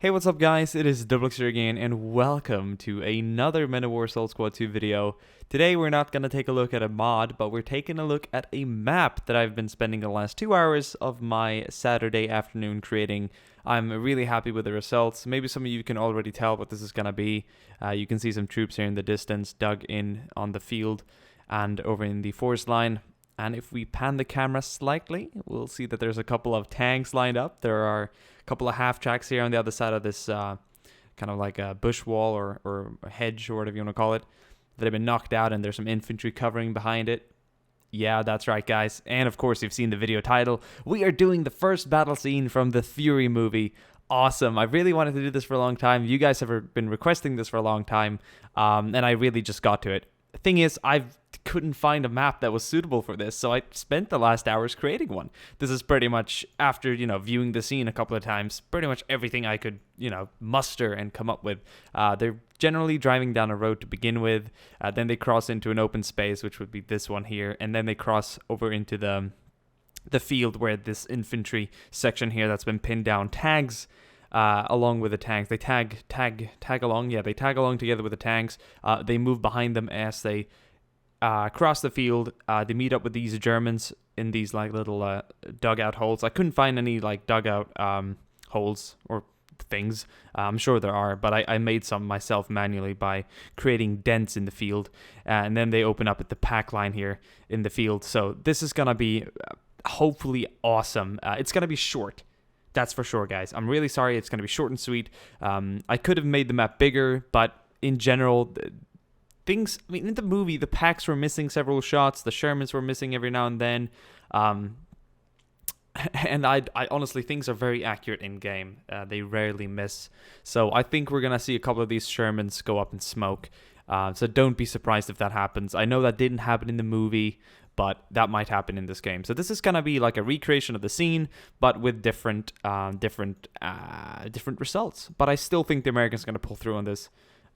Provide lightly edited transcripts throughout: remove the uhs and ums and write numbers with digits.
Hey, what's up guys? It is DiplexHeated here again, and welcome to another Men of War Assault Squad 2 video. Today we're not going to take a look at a mod, but we're taking a look at a map that I've been spending the last 2 hours of my Saturday afternoon creating. I'm really happy with the results. Maybe some of you can already tell what this is going to be. You can see some troops here in the distance dug in on the field and over in the forest line. And if we pan the camera slightly, we'll see that there's a couple of tanks lined up. There are a couple of half tracks here on the other side of this kind of like a bush wall or a hedge or whatever you want to call it that have been knocked out, and there's some infantry covering behind it. Yeah, that's right, guys. And of course, you've seen the video title. We are doing the first battle scene from the Fury movie. Awesome. I really wanted to do this for a long time. You guys have been requesting this for a long time, and I really just got to it. The thing is, I couldn't find a map that was suitable for this, so I spent the last hours creating one. This is pretty much, after, viewing the scene a couple of times, pretty much everything I could, muster and come up with. They're generally driving down a road to begin with, then they cross into an open space, which would be this one here, and then they cross over into the field where this infantry section here that's been pinned down tags along with the tanks. They tag along. Yeah, they tag along together with the tanks. They move behind them as they cross the field. They meet up with these Germans in these like little dugout holes. I couldn't find any like dugout holes or things. I'm sure there are, but I made some myself manually by creating dents in the field. And then they open up at the pack line here in the field. So this is gonna be hopefully awesome. It's gonna be short. That's for sure, guys. I'm really sorry. It's going to be short and sweet. I could have made the map bigger, but in general, in the movie, the packs were missing several shots. The Shermans were missing every now and then. And I honestly, things are very accurate in game. They rarely miss. So I think we're going to see a couple of these Shermans go up in smoke. So don't be surprised if that happens. I know that didn't happen in the movie, but that might happen in this game. So this is gonna be like a recreation of the scene, but with different results. But I still think the Americans are gonna pull through on this.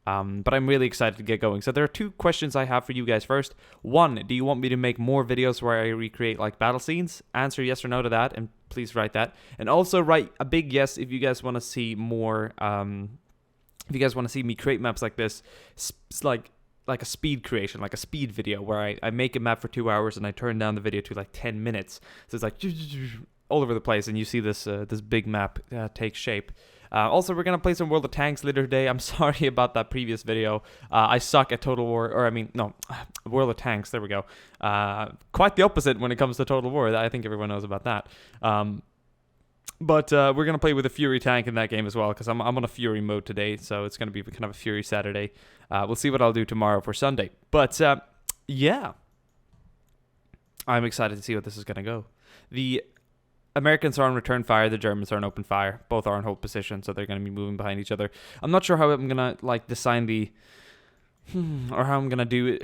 But I'm really excited to get going. So there are two questions I have for you guys. First, one, do you want me to make more videos where I recreate like battle scenes? Answer yes or no to that, and please write that. And also write a big yes if you guys want to see more. If you guys want to see me create maps like this, like a speed creation, like a speed video where I make a map for 2 hours and I turn down the video to like 10 minutes. So it's like all over the place, and you see this this big map take shape. Also, we're going to play some World of Tanks later today. I'm sorry about that previous video. I suck at Total War, World of Tanks, there we go. Quite the opposite when it comes to Total War. I think everyone knows about that. But we're going to play with a Fury tank in that game as well, because I'm on a Fury mode today, so it's going to be kind of a Fury Saturday. We'll see what I'll do tomorrow for Sunday. But, yeah. I'm excited to see what this is going to go. The Americans are on return fire. The Germans are on open fire. Both are in hold position, so they're going to be moving behind each other. I'm not sure how I'm going to, like, design the... or how I'm going to do it...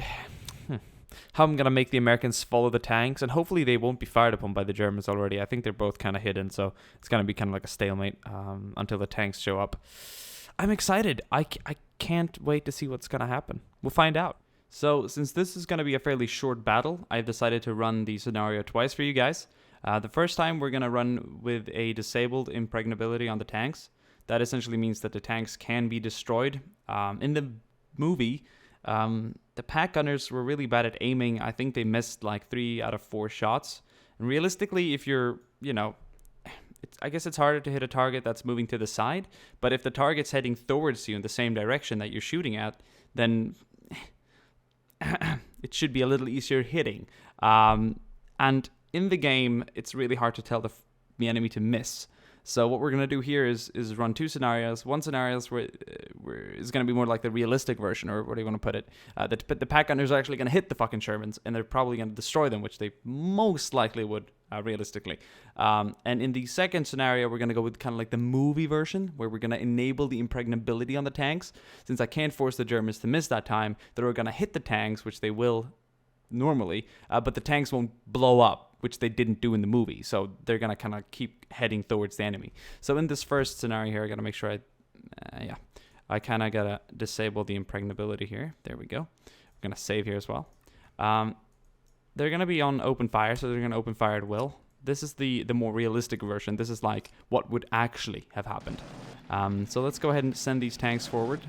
how I'm going to make the Americans follow the tanks, and hopefully they won't be fired upon by the Germans already. I think they're both kind of hidden, so it's going to be kind of like a stalemate until the tanks show up. I'm excited. I can't wait to see what's going to happen. We'll find out. So since this is going to be a fairly short battle, I've decided to run the scenario twice for you guys. The first time we're going to run with a disabled impregnability on the tanks. That essentially means that the tanks can be destroyed. In the movie... the pack gunners were really bad at aiming. I think they missed like 3 out of 4 shots. And realistically, if you're, I guess it's harder to hit a target that's moving to the side. But if the target's heading towards you in the same direction that you're shooting at, then it should be a little easier hitting. And in the game, it's really hard to tell the enemy to miss. So what we're going to do here is run 2 scenarios. One scenario is going to be more like the realistic version, or what do you want to put it? The pack gunners are actually going to hit the fucking Shermans, and they're probably going to destroy them, which they most likely would, realistically. And in the second scenario, we're going to go with kind of like the movie version, where we're going to enable the impregnability on the tanks. Since I can't force the Germans to miss that time, they're going to hit the tanks, which they will normally, but the tanks won't blow up, which they didn't do in the movie. So they're going to kind of keep heading towards the enemy. So in this first scenario here, I got to make sure I kind of got to disable the impregnability here. There we go. I'm going to save here as well. They're going to be on open fire, so they're going to open fire at will. This is the more realistic version. This is like what would actually have happened. So let's go ahead and send these tanks forward.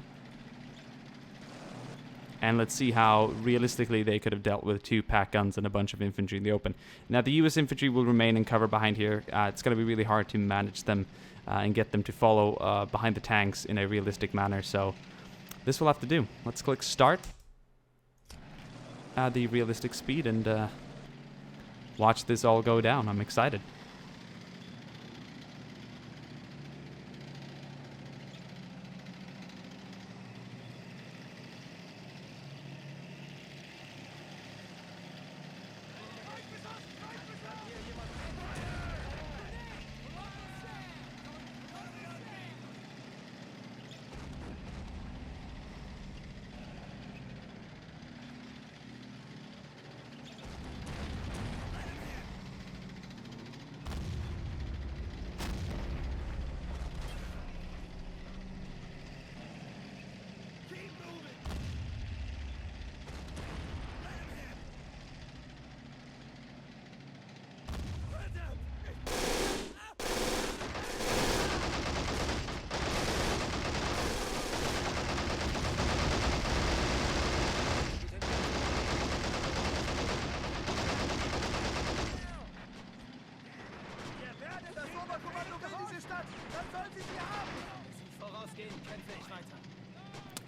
And let's see how realistically they could have dealt with 2 pack guns and a bunch of infantry in the open. Now, the US infantry will remain in cover behind here. It's going to be really hard to manage them and get them to follow behind the tanks in a realistic manner. So this will have to do. Let's click start. Add the realistic speed and watch this all go down. I'm excited.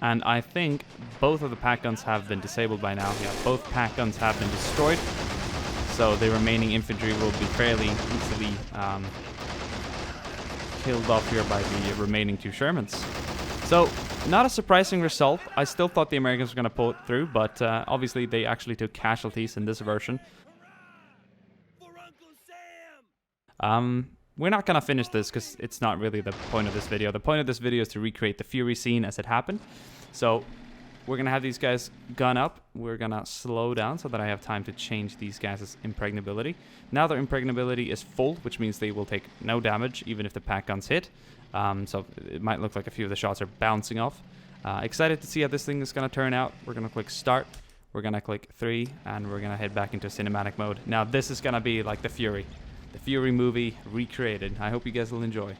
And I think both of the pack guns have been disabled by now. Yeah, both pack guns have been destroyed. So the remaining infantry will be fairly easily killed off here by the remaining 2 Shermans. So, not a surprising result. I still thought the Americans were going to pull it through, but obviously they actually took casualties in this version. We're not going to finish this because it's not really the point of this video. The point of this video is to recreate the Fury scene as it happened. So we're going to have these guys gun up. We're going to slow down so that I have time to change these guys' impregnability. Now their impregnability is full, which means they will take no damage even if the pack guns hit. So it might look like a few of the shots are bouncing off. Excited to see how this thing is going to turn out. We're going to click start. We're going to click 3 and we're going to head back into cinematic mode. Now this is going to be like the Fury. The Fury movie recreated. I hope you guys will enjoy.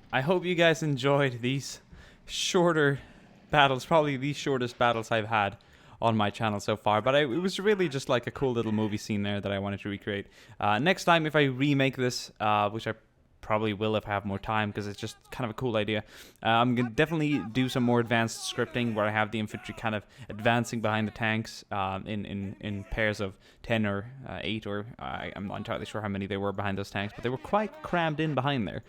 I hope you guys enjoyed these shorter battles, probably the shortest battles I've had on my channel so far, but it was really just like a cool little movie scene there that I wanted to recreate. Next time, if I remake this, which I probably will if I have more time, because it's just kind of a cool idea, I'm going to definitely do some more advanced scripting where I have the infantry kind of advancing behind the tanks in pairs of 10 or 8, or I'm not entirely sure how many they were behind those tanks, but they were quite crammed in behind there.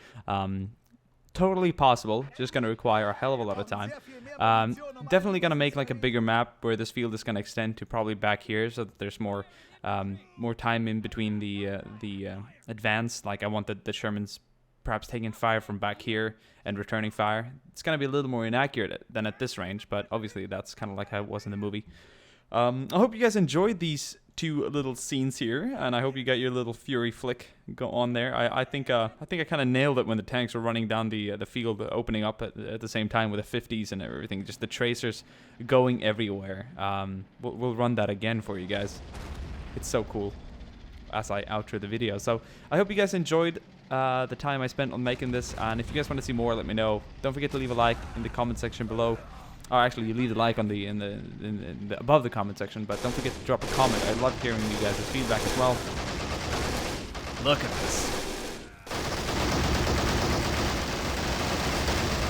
Totally possible, just going to require a hell of a lot of time. Definitely going to make like a bigger map where this field is going to extend to probably back here, so that there's more time in between the advance. Like I want the Shermans perhaps taking fire from back here and returning fire. It's going to be a little more inaccurate than at this range, but obviously that's kind of like how it was in the movie. I hope you guys enjoyed these 2 little scenes here, and I hope you got your little Fury flick go on there. I think I kind of nailed it when the tanks were running down the field, opening up at the same time with the 50s and everything. Just the tracers going everywhere. We'll run that again for you guys. It's so cool as I outro the video. So I hope you guys enjoyed the time I spent on making this, and if you guys want to see more, let me know. Don't forget to leave a like in the comment section below. Or actually, you leave a like on in the above the comment section, but don't forget to drop a comment. I love hearing you guys' feedback as well. look at this.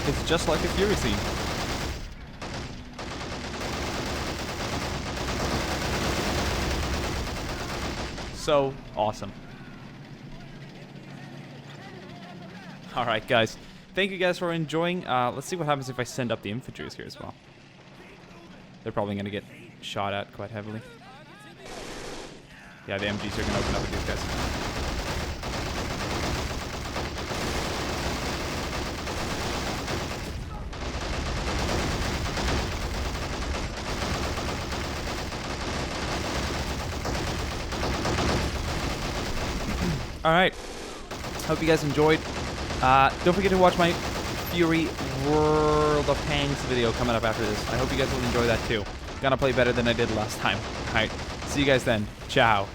It's just like a Fury scene. So awesome. Alright, guys. Thank you guys for enjoying. Let's see what happens if I send up the infantries here as well. They're probably going to get shot at quite heavily. Yeah, the MGs are going to open up with these guys. Alright. Hope you guys enjoyed. Don't forget to watch my Fury World of Tanks video coming up after this. I hope you guys will enjoy that too. Gonna play better than I did last time. Alright. See you guys then. Ciao.